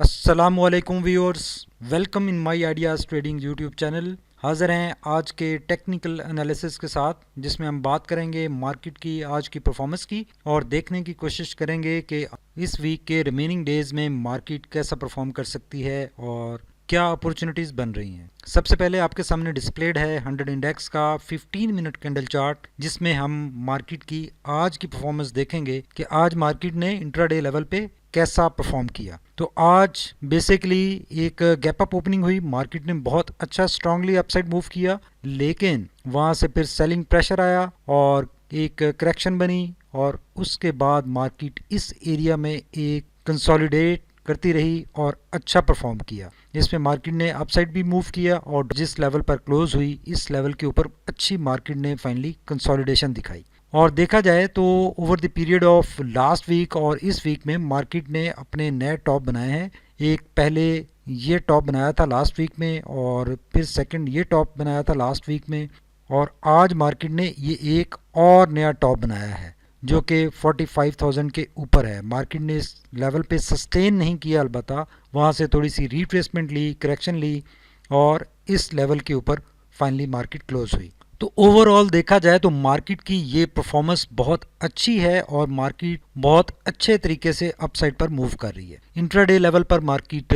अस्सलामुअलैकुम viewers, welcome in my ideas trading YouTube channel. हाज़िर हैं आज के टेक्निकल एनालिसिस के साथ, जिसमें हम बात करेंगे मार्केट की आज की परफॉर्मेंस की और देखने की कोशिश करेंगे कि इस वीक के रिमेनिंग डेज़ में मार्केट कैसा परफॉर्म कर सकती है और क्या अपॉर्चुनिटीज़ बन रही हैं। सबसे पहले आपके सामने डिस्प्लेड है 100 इंडेक्स का 15 मिनट कैंडल चार्ट, जिसमें हम मार्केट की आज की परफॉर्मेंस देखेंगे कि आज मार्केट ने इंट्राडे लेवल पे कैसा परफॉर्म किया। तो आज बेसिकली एक गैप अप ओपनिंग हुई, मार्केट ने बहुत अच्छा स्ट्रांगली अपसाइड मूव किया, लेकिन वहां से फिर सेलिंग प्रेशर आया और एक करेक्शन बनी और उसके बाद मार्केट इस एरिया में एक कंसोलिडेट करती रही और अच्छा परफॉर्म किया। इसमें मार्केट ने अपसाइड भी मूव किया और जिस लेवल पर क्लोज हुई इस लेवल के ऊपर अच्छी मार्केट ने फाइनली कंसोलिडेशन दिखाई। और देखा जाए तो over the period of last week और इस वीक में मार्केट ने अपने नए टॉप बनाए हैं। एक पहले ये टॉप बनाया था लास्ट वीक में और फिर सेकंड ये टॉप बनाया था लास्ट वीक में, और आज मार्केट ने ये एक और नया टॉप बनाया है जो कि 45,000 के ऊपर है। मार्केट ने इस लेवल पे सस्टेन नहीं किया, अलबत्ता वहाँ से थोड़ी सी रिट्रेसमेंट ली, करेक्शन ली और इस लेवल के ऊपर फाइनली मार्केट क्लोज हुई। तो ओवरऑल देखा जाए तो मार्केट की ये परफॉर्मेंस बहुत अच्छी है और मार्केट बहुत अच्छे तरीके से अपसाइड पर मूव कर रही है। इंट्राडे लेवल पर मार्केट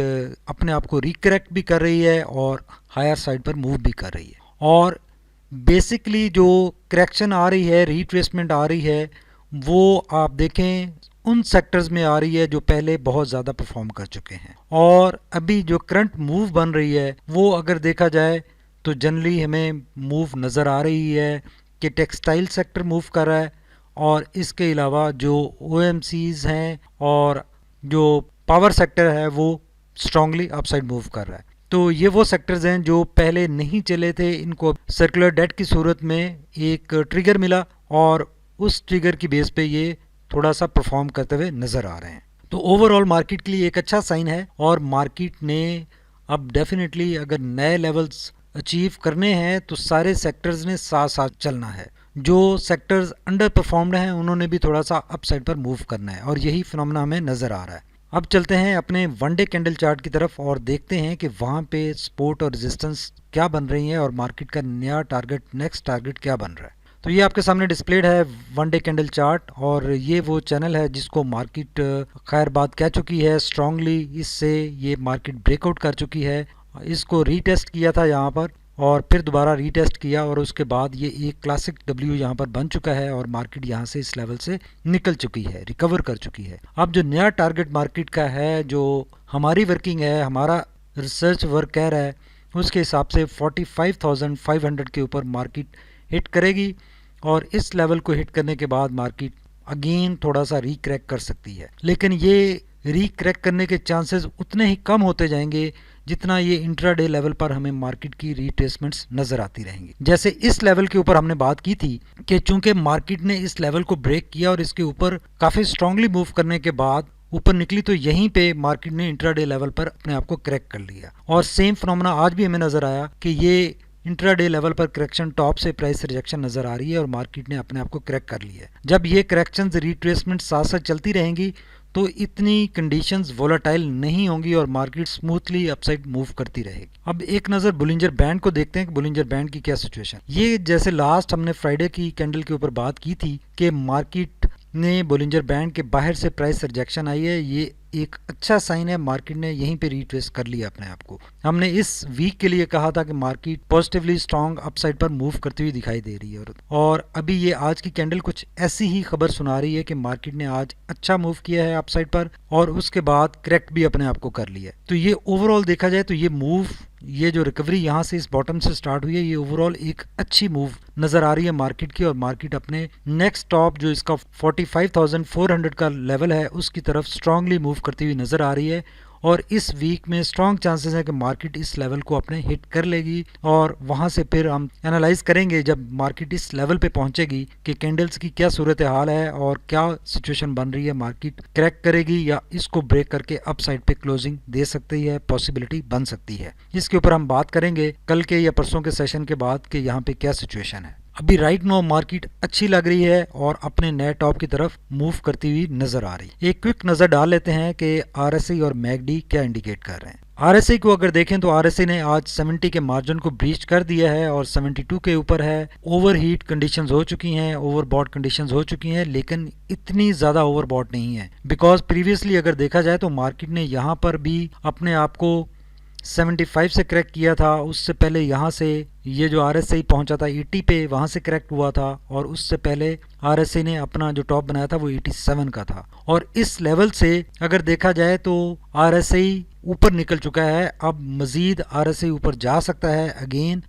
अपने आप को रिकरेक्ट भी कर रही है और हायर साइड पर मूव भी कर रही है। और बेसिकली जो करेक्शन आ रही है, रिट्रेसमेंट आ रही है, वो आप देखें उन सेक्टर्स में आ रही है जो पहले बहुत ज़्यादा परफॉर्म कर चुके हैं। और अभी जो करंट मूव बन रही है वो अगर देखा जाए तो जनरली हमें मूव नज़र आ रही है कि टेक्सटाइल सेक्टर मूव कर रहा है और इसके अलावा जो OMCs हैं और जो पावर सेक्टर है वो स्ट्रांगली अपसाइड मूव कर रहा है। तो ये वो सेक्टर्स हैं जो पहले नहीं चले थे, इनको सर्कुलर डेट की सूरत में एक ट्रिगर मिला और उस ट्रिगर की बेस पे ये थोड़ा सा परफॉर्म करते हुए नज़र आ रहे हैं। तो ओवरऑल मार्केट के लिए एक अच्छा साइन है और मार्केट ने अब डेफिनेटली अगर नए लेवल्स अचीव करने हैं तो सारे सेक्टर्स ने साथ साथ चलना है। जो सेक्टर्स अंडर परफॉर्म्ड हैं उन्होंने भी थोड़ा सा अपसाइड पर मूव करना है और यही फिनोमेना हमें नज़र आ रहा है। अब चलते हैं अपने वन डे कैंडल चार्ट की तरफ और देखते हैं कि वहाँ पे सपोर्ट और रेजिस्टेंस क्या बन रही है और मार्केट का नया टारगेट, नेक्स्ट टारगेट क्या बन रहा है। तो ये आपके सामने डिस्प्लेड है वन डे कैंडल चार्ट और ये वो चैनल है जिसको मार्केट खैर बात कह चुकी है स्ट्रांगली, इससे ये मार्केट ब्रेकआउट कर चुकी है। इसको रीटेस्ट किया था यहाँ पर और फिर दोबारा रीटेस्ट किया और उसके बाद ये एक क्लासिक डब्ल्यू यहाँ पर बन चुका है और मार्केट यहाँ से इस लेवल से निकल चुकी है, रिकवर कर चुकी है। अब जो नया टारगेट मार्केट का है, जो हमारी वर्किंग है, हमारा रिसर्च वर्क कह रहा है, उसके हिसाब से 45,500 के ऊपर मार्केट हिट करेगी और इस लेवल को हिट करने के बाद मार्केट अगेन थोड़ा सा रिक्रैक कर सकती है, लेकिन ये रिक्रैक करने के चांसेस उतने ही कम होते जाएंगे जितना ये इंट्राडे लेवल पर हमें मार्केट की रिट्रेसमेंट्स नजर आती रहेंगी। जैसे इस लेवल के ऊपर हमने बात की थी कि चूंकि मार्केट ने इस लेवल को ब्रेक किया और इसके ऊपर काफ़ी स्ट्रांगली मूव करने के बाद ऊपर निकली, तो यहीं पे मार्केट ने इंट्राडे लेवल पर अपने आप को क्रैक कर लिया और सेम फिनोमेना आज भी हमें नजर आया कि ये इंट्राडे लेवल पर करेक्शन, टॉप से प्राइस रिजेक्शन नजर आ रही है और मार्केट ने अपने आप को क्रैक कर लिया है। जब ये करेक्शंस, रिट्रेसमेंट साथ साथ चलती रहेंगी तो इतनी कंडीशंस वोलेटाइल नहीं होंगी और मार्केट स्मूथली अपसाइड मूव करती रहेगी। अब एक नज़र बुलिंजर बैंड को देखते हैं कि बुलिंजर बैंड की क्या सिचुएशन। ये जैसे लास्ट हमने फ्राइडे की कैंडल के ऊपर बात की थी कि मार्केट ने बुलिंजर बैंड के बाहर से प्राइस रिजेक्शन आई है, ये एक अच्छा साइन है। मार्केट ने यहीं पे रिट्रेस कर लिया अपने आप को। हमने इस वीक के लिए कहा था कि मार्केट पॉजिटिवली स्ट्रांग अपसाइड पर मूव करती हुई दिखाई दे रही है और अभी ये आज की कैंडल कुछ ऐसी ही खबर सुना रही है कि मार्केट ने आज अच्छा मूव किया है अपसाइड पर और उसके बाद क्रैक भी अपने आप को कर लिया है। तो ये ओवरऑल देखा जाए तो ये मूव, ये जो रिकवरी यहाँ से इस बॉटम से स्टार्ट हुई है, ये ओवरऑल एक अच्छी मूव नजर आ रही है मार्केट की और मार्केट अपने नेक्स्ट टॉप जो इसका 45,400 का लेवल है उसकी तरफ स्ट्रांगली मूव करती हुई नजर आ रही है और इस वीक में स्ट्रॉन्ग चांसेस है कि मार्केट इस लेवल को अपने हिट कर लेगी और वहां से फिर हम एनालाइज करेंगे जब मार्केट इस लेवल पे पहुंचेगी कि कैंडल्स की क्या सूरत हाल है और क्या सिचुएशन बन रही है। मार्केट क्रैक करेगी या इसको ब्रेक करके अप साइड पे क्लोजिंग दे सकती है, पॉसिबिलिटी बन सकती है। इसके ऊपर हम बात करेंगे कल के या परसों के सेशन के बाद कि यहाँ पे क्या सिचुएशन है। अभी राइट नाउ मार्केट अच्छी लग रही है और अपने नए टॉप की तरफ मूव करती हुई नजर आ रही है। एक क्विक नजर डाल लेते हैं कि आरएसआई और मैकडी क्या इंडिकेट कर रहे हैं। आरएसआई को अगर देखें तो आरएसआई ने आज 70 के मार्जिन को ब्रीच कर दिया है और 72 के ऊपर है। ओवरहीट कंडीशंस हो चुकी हैं, ओवरबॉट कंडीशंस हो चुकी हैं, लेकिन इतनी ज़्यादा ओवरबॉट नहीं है। बिकॉज प्रीवियसली अगर देखा जाए तो मार्केट ने यहाँ पर भी अपने आप को 75 से क्रैक किया था। उससे पहले यहाँ से ये जो आरएसआई पहुंचा था 80 पे, वहाँ से क्रैक हुआ था और उससे पहले आरएसआई ने अपना जो टॉप बनाया था वो 87 का था। और इस लेवल से अगर देखा जाए तो आरएसआई ऊपर निकल चुका है। अब मजीद आरएसआई ऊपर जा सकता है।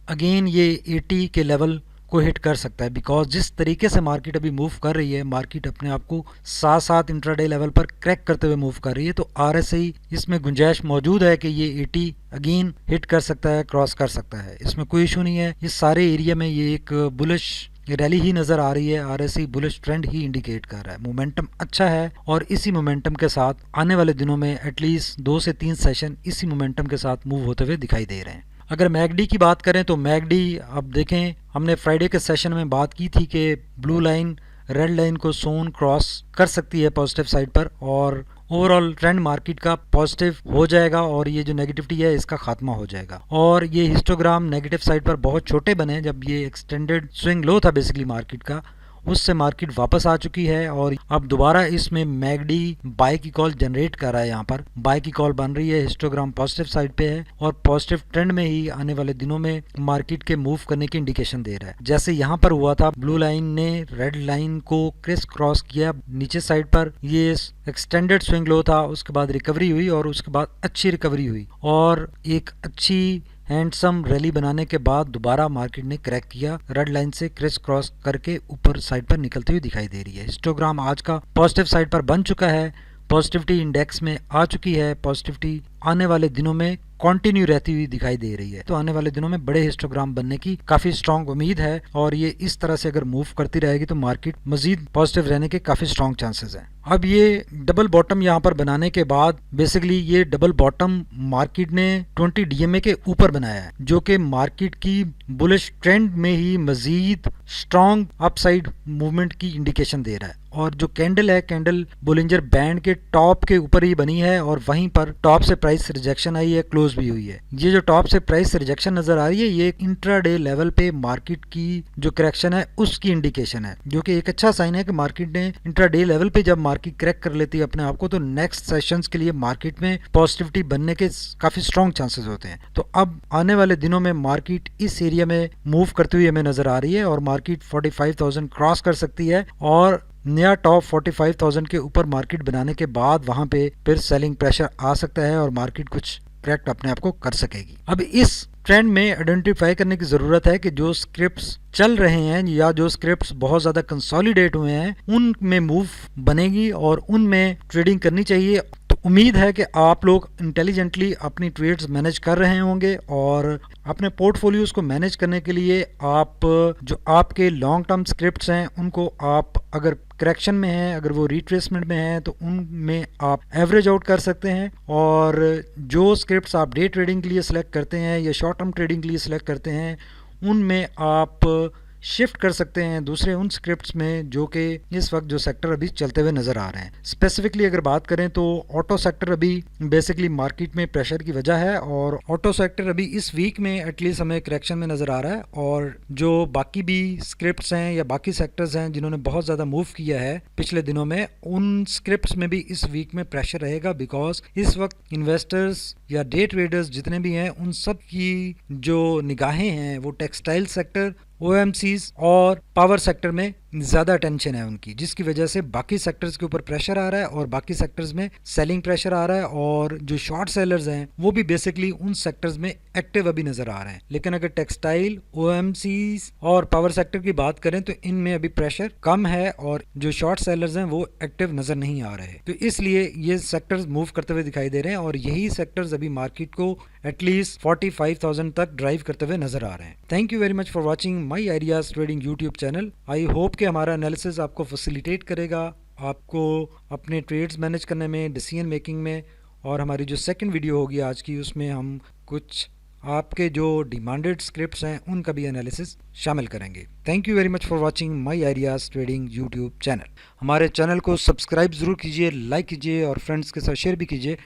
अगेन ये 80 के लेवल को हिट कर सकता है। बिकॉज जिस तरीके से मार्केट अभी मूव कर रही है, मार्केट अपने आप को साथ साथ इंट्राडे लेवल पर क्रैक करते हुए मूव कर रही है, तो आरएसआई इसमें गुंजाइश मौजूद है कि ये 80 अगेन हिट कर सकता है, क्रॉस कर सकता है। इसमें कोई इशू नहीं है। इस सारे एरिया में ये एक बुलिश रैली ही नजर आ रही है। आरएसआई बुलिश ट्रेंड ही इंडिकेट कर रहा है। मोमेंटम अच्छा है और इसी मोमेंटम के साथ आने वाले दिनों में एटलीस्ट 2 से 3 सेशन इसी मोमेंटम के साथ मूव होते हुए दिखाई दे रहे हैं। अगर मैकडी की बात करें तो मैकडी अब देखें, हमने फ्राइडे के सेशन में बात की थी कि ब्लू लाइन रेड लाइन को सोन क्रॉस कर सकती है पॉजिटिव साइड पर और ओवरऑल ट्रेंड मार्केट का पॉजिटिव हो जाएगा और ये जो नेगेटिविटी है इसका खात्मा हो जाएगा। और ये हिस्टोग्राम नेगेटिव साइड पर बहुत छोटे बने जब ये एक्सटेंडेड स्विंग लो था बेसिकली मार्केट का, उससे मार्केट वापस आ चुकी है और अब दोबारा इसमें मैकडी बाय की कॉल जनरेट कर रहा है। यहाँ पर बाय की कॉल बन रही है, हिस्टोग्राम पॉजिटिव साइड पे है और पॉजिटिव ट्रेंड में ही आने वाले दिनों में मार्केट के मूव करने की इंडिकेशन दे रहा है। जैसे यहाँ पर हुआ था, ब्लू लाइन ने रेड लाइन को क्रिस क्रॉस किया नीचे साइड पर, ये एक्सटेंडेड स्विंग लो था, उसके बाद रिकवरी हुई और उसके बाद अच्छी रिकवरी हुई और एक अच्छी हैंडसम रैली बनाने के बाद दोबारा मार्केट ने क्रैक किया, रेड लाइन से क्रिस क्रॉस करके ऊपर साइड पर निकलती हुई दिखाई दे रही है। हिस्टोग्राम आज का पॉजिटिव साइड पर बन चुका है, पॉजिटिविटी इंडेक्स में आ चुकी है, पॉजिटिविटी आने वाले दिनों में कंटिन्यू रहती हुई दिखाई दे रही है। तो आने वाले दिनों में बड़े हिस्टोग्राम बनने की काफी स्ट्रांग उम्मीद है और ये इस तरह से अगर मूव करती रहेगी तो मार्केट मजीद पॉजिटिव रहने के काफी स्ट्रांग चांसेस हैं। अब ये डबल बॉटम यहाँ पर बनाने के बाद बेसिकली ये डबल बॉटम मार्केट ने 20 डीएमए के ऊपर बनाया है, जो कि मार्केट की बुलिश ट्रेंड में ही मजीद स्ट्रांग अपसाइड मूवमेंट की इंडिकेशन दे रहा है। और जो कैंडल है, कैंडल बोलिंजर बैंड के टॉप के ऊपर ही बनी है और वहीं पर टॉप से प्राइस रिजेक्शन आई है, क्लोज भी हुई है। ये जो टॉप से प्राइस रिजेक्शन नजर आ रही है, ये इंट्राडे लेवल पे मार्केट की जो करेक्शन है उसकी इंडिकेशन है, जो कि एक अच्छा साइन है कि मार्केट ने इंट्राडे लेवल पे जब मार्केट क्रैक कर लेती है अपने आप को, तो नेक्स्ट सेशंस के लिए मार्केट में पॉजिटिविटी बनने के काफी स्ट्रॉन्ग चांसेस होते हैं। तो अब आने वाले दिनों में मार्केट इस एरिया में मूव करती हुई हमें नजर आ रही है और मार्केट 45,000 क्रॉस कर सकती है और नया टॉप 45,000 के ऊपर मार्केट बनाने के बाद वहां पे फिर सेलिंग प्रेशर आ सकता है और मार्केट कुछ करेक्ट अपने आप को कर सकेगी। अब इस ट्रेंड में आइडेंटिफाई करने की जरूरत है कि जो स्क्रिप्ट्स चल रहे हैं या जो स्क्रिप्ट्स बहुत ज्यादा कंसोलिडेट हुए हैं उनमें मूव बनेगी और उनमें ट्रेडिंग करनी चाहिए। तो उम्मीद है कि आप लोग इंटेलिजेंटली अपनी ट्रेड्स मैनेज कर रहे होंगे और अपने पोर्टफोलियोज को मैनेज करने के लिए आप जो आपके लॉन्ग टर्म स्क्रिप्ट्स हैं उनको आप अगर करेक्शन में है, अगर वो रिट्रेसमेंट में है तो उनमें आप एवरेज आउट कर सकते हैं और जो स्क्रिप्ट्स आप डे ट्रेडिंग के लिए सिलेक्ट करते हैं या शॉर्ट टर्म ट्रेडिंग के लिए सिलेक्ट करते हैं उनमें आप शिफ्ट कर सकते हैं दूसरे उन स्क्रिप्ट्स में जो कि इस वक्त जो सेक्टर अभी चलते हुए नजर आ रहे हैं। स्पेसिफिकली अगर बात करें तो ऑटो सेक्टर अभी बेसिकली मार्केट में प्रेशर की वजह है और ऑटो सेक्टर अभी इस वीक में एटलीस्ट हमें करेक्शन में नजर आ रहा है और जो बाकी भी स्क्रिप्ट्स हैं या बाकी सेक्टर्स हैं जिन्होंने बहुत ज़्यादा मूव किया है पिछले दिनों में, उन स्क्रिप्ट्स में भी इस वीक में प्रेशर रहेगा। बिकॉज इस वक्त इन्वेस्टर्स या डे ट्रेडर्स जितने भी हैं उन सब की जो निगाहें हैं वो टेक्सटाइल सेक्टर, ओएमसीज और पावर सेक्टर में ज़्यादा टेंशन है उनकी, जिसकी वजह से बाकी सेक्टर्स के ऊपर प्रेशर आ रहा है और बाकी सेक्टर्स में सेलिंग प्रेशर आ रहा है और जो शॉर्ट सेलर्स हैं वो भी बेसिकली उन सेक्टर्स में एक्टिव अभी नजर आ रहे हैं। लेकिन अगर टेक्सटाइल, ओएमसीज और पावर सेक्टर की बात करें तो इनमें अभी प्रेशर कम है और जो शॉर्ट सेलर्स हैं वो एक्टिव नजर नहीं आ रहे। तो इसलिए ये सेक्टर्स मूव करते हुए दिखाई दे रहे हैं और यही सेक्टर्स अभी मार्केट को एटलीस्ट 45,000 तक ड्राइव करते हुए नजर आ रहे हैं। Thank you very much for watching my ideas trading YouTube channel. I hope कि हमारा एनालिसिस आपको फैसिलिटेट करेगा, आपको अपने ट्रेड्स मैनेज करने में, डिसीजन मेकिंग में। और हमारी जो सेकंड वीडियो होगी आज की उसमें हम कुछ आपके जो डिमांडेड स्क्रिप्ट्स हैं उनका भी एनालिसिस शामिल करेंगे। Thank you very much for watching my ideas trading YouTube channel. हमारे चैनल को सब्सक्राइब ज़रूर कीजिए, लाइक कीजिए और फ्रेंड्स के साथ शेयर भी कीजिए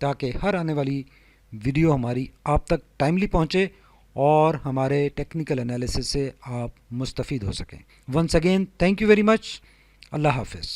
ताकि हर आने वाली वीडियो हमारी आप तक टाइमली पहुंचे और हमारे टेक्निकल एनालिसिस से आप मुस्तफ़ीद हो सकें। Once again thank you very much. अल्लाह हाफिज़।